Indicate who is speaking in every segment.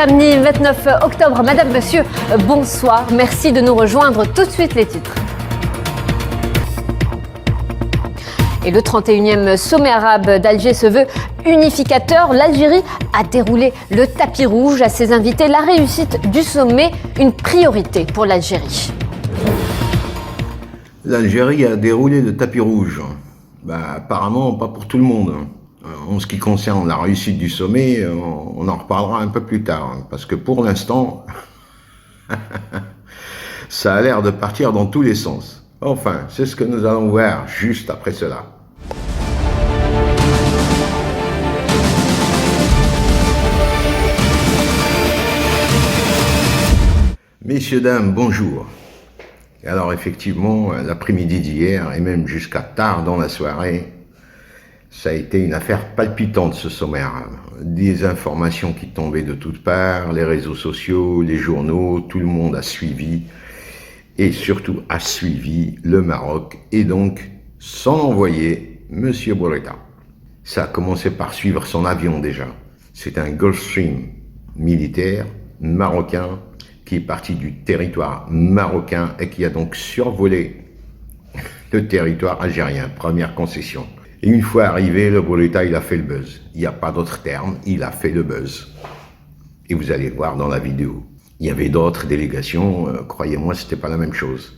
Speaker 1: samedi 29 octobre. Madame, monsieur, bonsoir. Merci de nous rejoindre. Tout de suite, les titres. Et le 31e sommet arabe d'Alger se veut unificateur. L'Algérie a déroulé le tapis rouge à ses invités. La réussite du sommet, une priorité pour l'Algérie.
Speaker 2: L'Algérie a déroulé le tapis rouge. Apparemment, pas pour tout le monde. En ce qui concerne la réussite du sommet, on en reparlera un peu plus tard. Parce que pour l'instant, ça a l'air de partir dans tous les sens. Enfin, c'est ce que nous allons voir juste après cela. Messieurs, dames, bonjour. Alors effectivement, l'après-midi d'hier et même jusqu'à tard dans la soirée, ça a été une affaire palpitante ce sommet arabe. Des informations qui tombaient de toutes parts, les réseaux sociaux, les journaux, tout le monde a suivi et surtout a suivi le Maroc et donc son envoyé, Monsieur Bourita. Ça a commencé par suivre son avion déjà. C'est un Gulfstream militaire marocain qui est parti du territoire marocain et qui a donc survolé le territoire algérien, première concession. Et une fois arrivé, le Bourita, il a fait le buzz. Il n'y a pas d'autre terme, il a fait le buzz. Et vous allez voir dans la vidéo. Il y avait d'autres délégations, croyez-moi, c'était pas la même chose.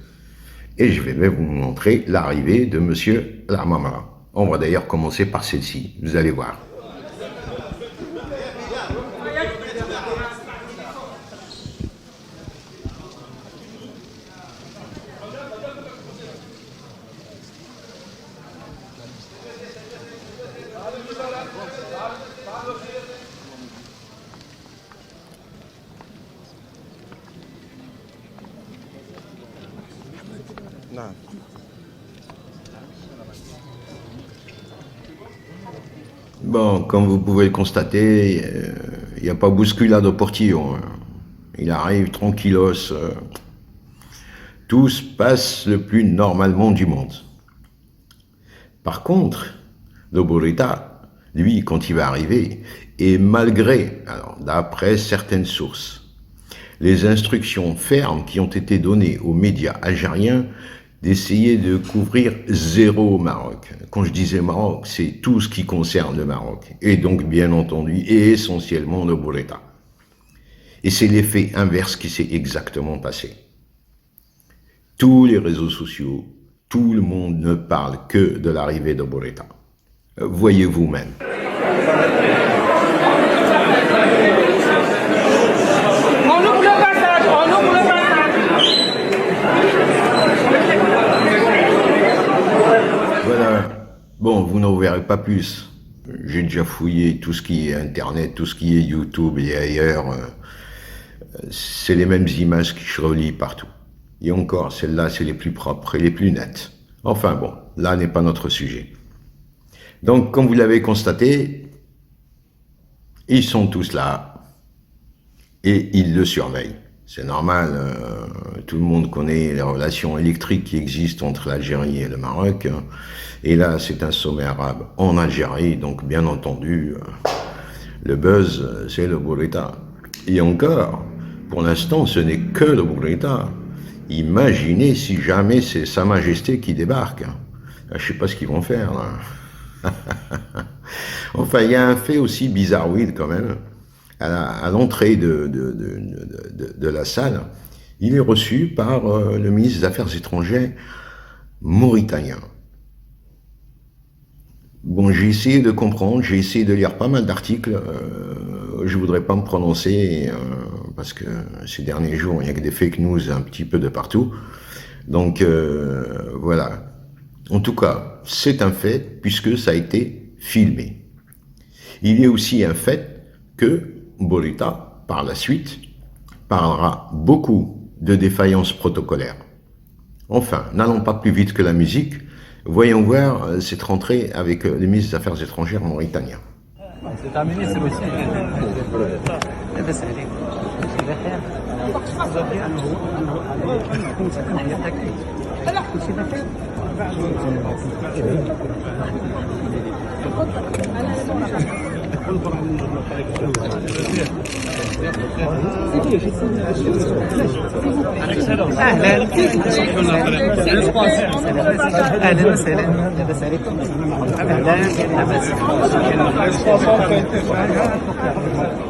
Speaker 2: Et je vais vous montrer l'arrivée de Monsieur Lamamra. On va d'ailleurs commencer par celle-ci, vous allez voir. Bon, comme vous pouvez le constater, il n'y a pas bousculade au portillon. Il arrive tranquillos. Tout se passe le plus normalement du monde. Par contre, le Bourita, lui, quand il va arriver, et malgré, alors d'après certaines sources, les instructions fermes qui ont été données aux médias algériens d'essayer de couvrir zéro Maroc. Quand je disais Maroc, c'est tout ce qui concerne le Maroc. Et donc, bien entendu, et essentiellement le Bourita. Et c'est l'effet inverse qui s'est exactement passé. Tous les réseaux sociaux, tout le monde ne parle que de l'arrivée de Bourita. Voyez vous-même. Bon, vous n'en verrez pas plus. J'ai déjà fouillé tout ce qui est Internet, tout ce qui est YouTube et ailleurs. C'est les mêmes images qui se relient partout. Et encore, celles-là, c'est les plus propres et les plus nettes. Enfin bon, là n'est pas notre sujet. Donc, comme vous l'avez constaté, ils sont tous là et ils le surveillent. C'est normal, tout le monde connaît les relations électriques qui existent entre l'Algérie et le Maroc. Et là, c'est un sommet arabe en Algérie, donc bien entendu, le buzz, c'est le Bourita. Et encore, pour l'instant, ce n'est que le Bourita. Imaginez si jamais c'est Sa Majesté qui débarque. Je ne sais pas ce qu'ils vont faire, là. Enfin, il y a un fait aussi bizarroïde quand même. À l'entrée de la salle, il est reçu par le ministre des Affaires étrangères mauritanien. Bon, j'ai essayé de comprendre, j'ai essayé de lire pas mal d'articles, je voudrais pas me prononcer, parce que ces derniers jours, il n'y a que des fake news un petit peu de partout. Donc, voilà. En tout cas, c'est un fait, puisque ça a été filmé. Il est aussi un fait que Bourita, par la suite, parlera beaucoup de défaillances protocolaires. Enfin, n'allons pas plus vite que la musique, voyons voir cette rentrée avec le ministre des Affaires étrangères mauritanien.
Speaker 3: C'est terminé, c'est aussi.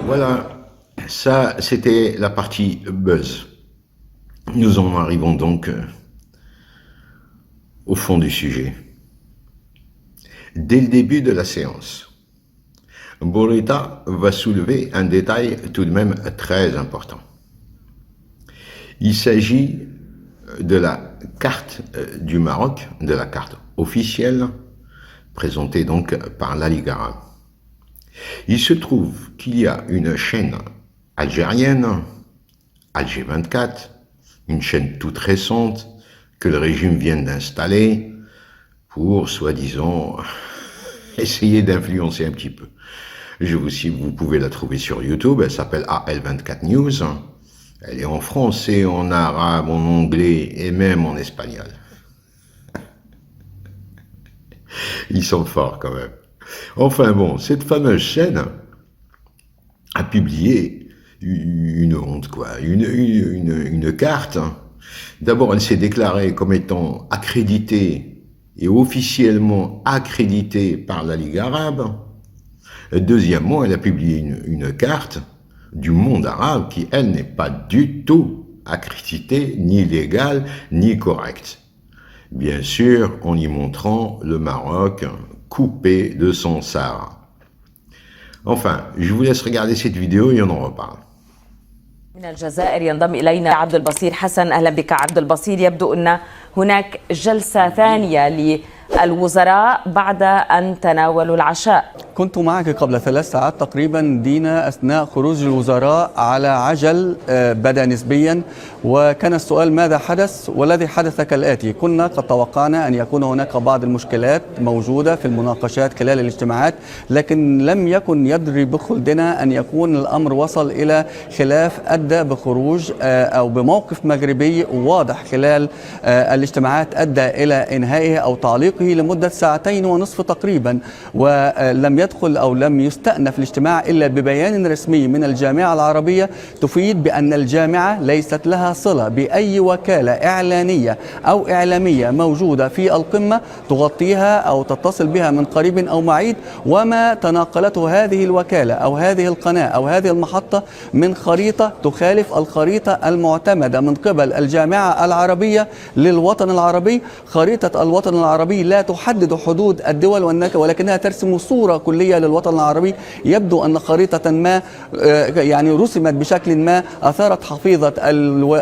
Speaker 2: Voilà, ça c'était la partie buzz. Nous en arrivons donc au fond du sujet. Dès le début de la séance, Borita va soulever un détail tout de même très important. Il s'agit de la carte du Maroc, de la carte officielle, présentée donc par la Ligue arabe. Il se trouve qu'il y a une chaîne algérienne, Alger 24, une chaîne toute récente que le régime vient d'installer pour, soi-disant, essayer d'influencer un petit peu. Je vous cite, vous pouvez la trouver sur YouTube, elle s'appelle AL24 News. Elle est en français, en arabe, en anglais et même en espagnol. Ils sont forts quand même. Enfin bon, cette fameuse chaîne a publié une honte, quoi, une carte. D'abord, elle s'est déclarée comme étant accréditée et officiellement accréditée par la Ligue arabe. Deuxièmement, elle a publié une carte du monde arabe qui, elle, n'est pas du tout accréditée, ni légale, ni correcte. Bien sûr, en y montrant le Maroc coupé de son Sahara. Enfin, je vous laisse regarder cette vidéo et on en reparle.
Speaker 4: من الجزائر ينضم إلينا عبد البصير حسن. أهلا بك عبد البصير. يبدو أن هناك جلسة ثانية للوزراء بعد أن تناولوا العشاء.
Speaker 3: كنت معك قبل 3 ساعات تقريبا دينا أثناء خروج الوزراء على عجل بدا نسبيا، وكان السؤال ماذا حدث؟ والذي حدث كالآتي: كنا قد توقعنا أن يكون هناك بعض المشكلات موجودة في المناقشات خلال الاجتماعات، لكن لم يكن يدري بخلدنا أن يكون الأمر وصل إلى خلاف أدى بخروج أو بموقف مغربي واضح خلال الاجتماعات أدى إلى إنهائه أو تعليقه لمدة 2.5 ساعة تقريبا، ولم يدخل أو لم يستأنف الاجتماع إلا ببيان رسمي من الجامعة العربية تفيد بأن الجامعة ليست لها صلة بأي وكالة إعلانية أو إعلامية موجودة في القمة تغطيها أو تتصل بها من قريب أو بعيد، وما تناقلته هذه الوكالة أو هذه القناة أو هذه المحطة من خريطة تخالف الخريطة المعتمدة من قبل الجامعة العربية للوطن العربي. خريطة الوطن العربي لا تحدد حدود الدول ولكنها ترسم صورة كلية للوطن العربي. يبدو أن خريطة ما يعني رسمت بشكل ما أثارت حفيظة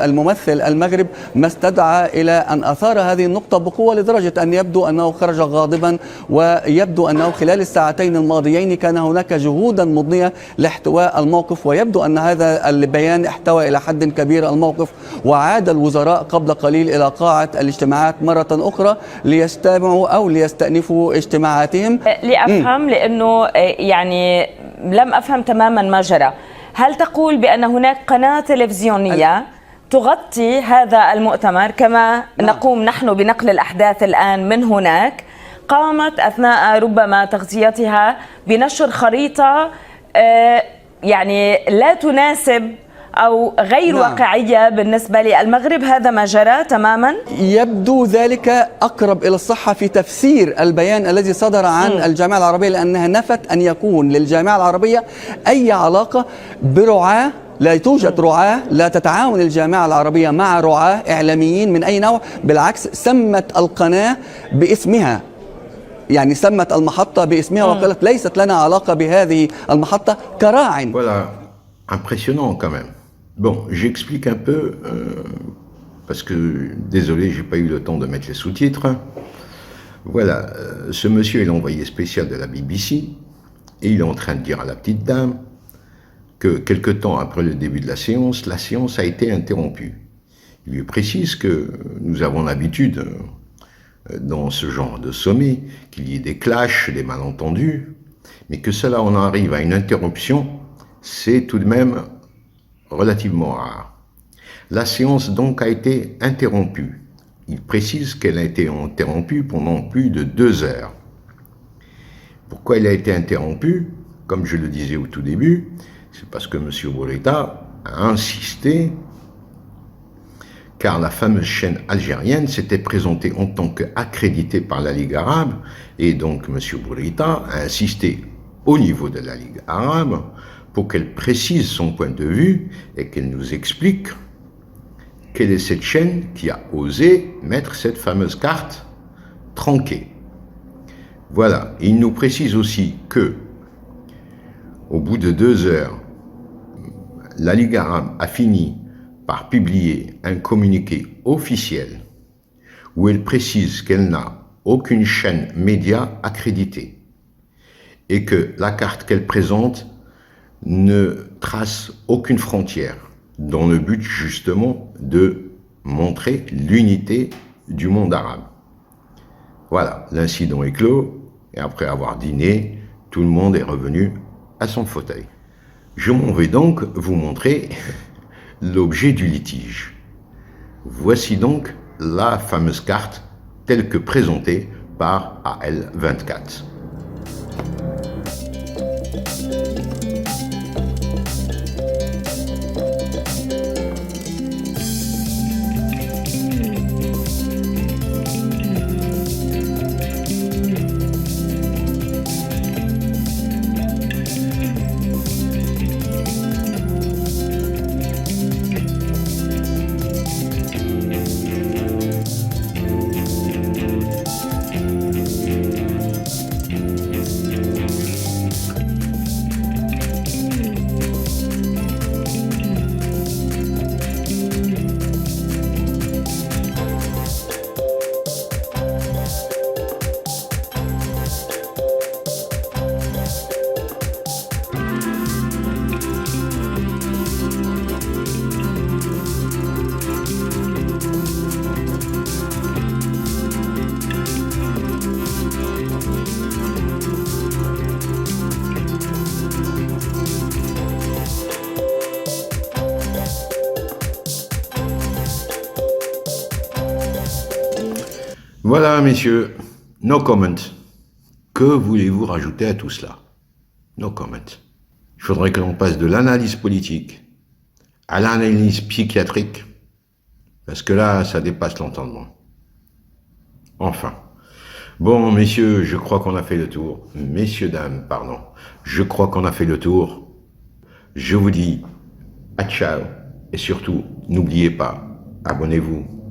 Speaker 3: الممثل المغرب، ما استدعى إلى أن أثار هذه النقطة بقوة لدرجة أن يبدو أنه خرج غاضبا، ويبدو أنه خلال الساعتين الماضيين كان هناك جهودا مضنية لاحتواء الموقف، ويبدو أن هذا البيان احتوى إلى حد كبير الموقف. وعاد الوزراء قبل قليل إلى قاعة الاجتماعات مرة أخرى ليستمعوا أو ليستأنفوا اجتماعاتهم.
Speaker 4: لأفهم لأنه يعني لم أفهم تماما ما جرى. هل تقول بأن هناك قناة تلفزيونية تغطي هذا المؤتمر كما نقوم نحن بنقل الأحداث الآن من هناك، قامت أثناء ربما تغطيتها بنشر خريطة يعني لا تناسب أو غير واقعية بالنسبة للمغرب؟ هذا ما جرى تماما؟
Speaker 3: يبدو ذلك أقرب إلى الصحة في تفسير البيان الذي صدر عن الجامعة العربية، لأنها نفت أن يكون للجامعة العربية أي علاقة برعاة. لا توجد رعاة، لا تتعاون الجامعة العربية مع رعاة إعلاميين من أي نوع، بالعكس سمت القناة باسمها، يعني سمت المحطة باسمها وقالت ليست لنا علاقة بهذه المحطة كراع.
Speaker 2: Voilà, impressionnant quand même. Bon, j'explique un peu, parce que, désolé, j'ai pas eu le temps de mettre les sous-titres. Voilà, ce monsieur est l'envoyé spécial de la BBC, et il est en train de dire à la petite dame que quelque temps après le début de la séance a été interrompue. Il lui précise que nous avons l'habitude, dans ce genre de sommet, qu'il y ait des clashs, des malentendus, mais que cela en arrive à une interruption, c'est tout de même relativement rare. La séance donc a été interrompue. Il précise qu'elle a été interrompue pendant plus de 2 heures. Pourquoi elle a été interrompue? comme je le disais au tout début, c'est parce que M. Bourita a insisté, car la fameuse chaîne algérienne s'était présentée en tant qu'accréditée par la Ligue arabe, et donc M. Bourita a insisté au niveau de la Ligue arabe pour qu'elle précise son point de vue et qu'elle nous explique quelle est cette chaîne qui a osé mettre cette fameuse carte tronquée. Voilà, il nous précise aussi que, au bout de 2 heures, la Ligue arabe a fini par publier un communiqué officiel où elle précise qu'elle n'a aucune chaîne média accréditée et que la carte qu'elle présente ne trace aucune frontière, dans le but justement de montrer l'unité du monde arabe. Voilà, l'incident est clos, et après avoir dîné, tout le monde est revenu à son fauteuil. Je m'en vais donc vous montrer l'objet du litige. Voici donc la fameuse carte telle que présentée par AL24. Voilà, messieurs, no comment. Que voulez-vous rajouter à tout cela? No comment. Il faudrait que l'on passe de l'analyse politique à l'analyse psychiatrique, parce que là, ça dépasse l'entendement. Enfin. Bon, messieurs, je crois qu'on a fait le tour. Messieurs, dames, pardon. Je crois qu'on a fait le tour. Je vous dis à ciao. Et surtout, n'oubliez pas, abonnez-vous.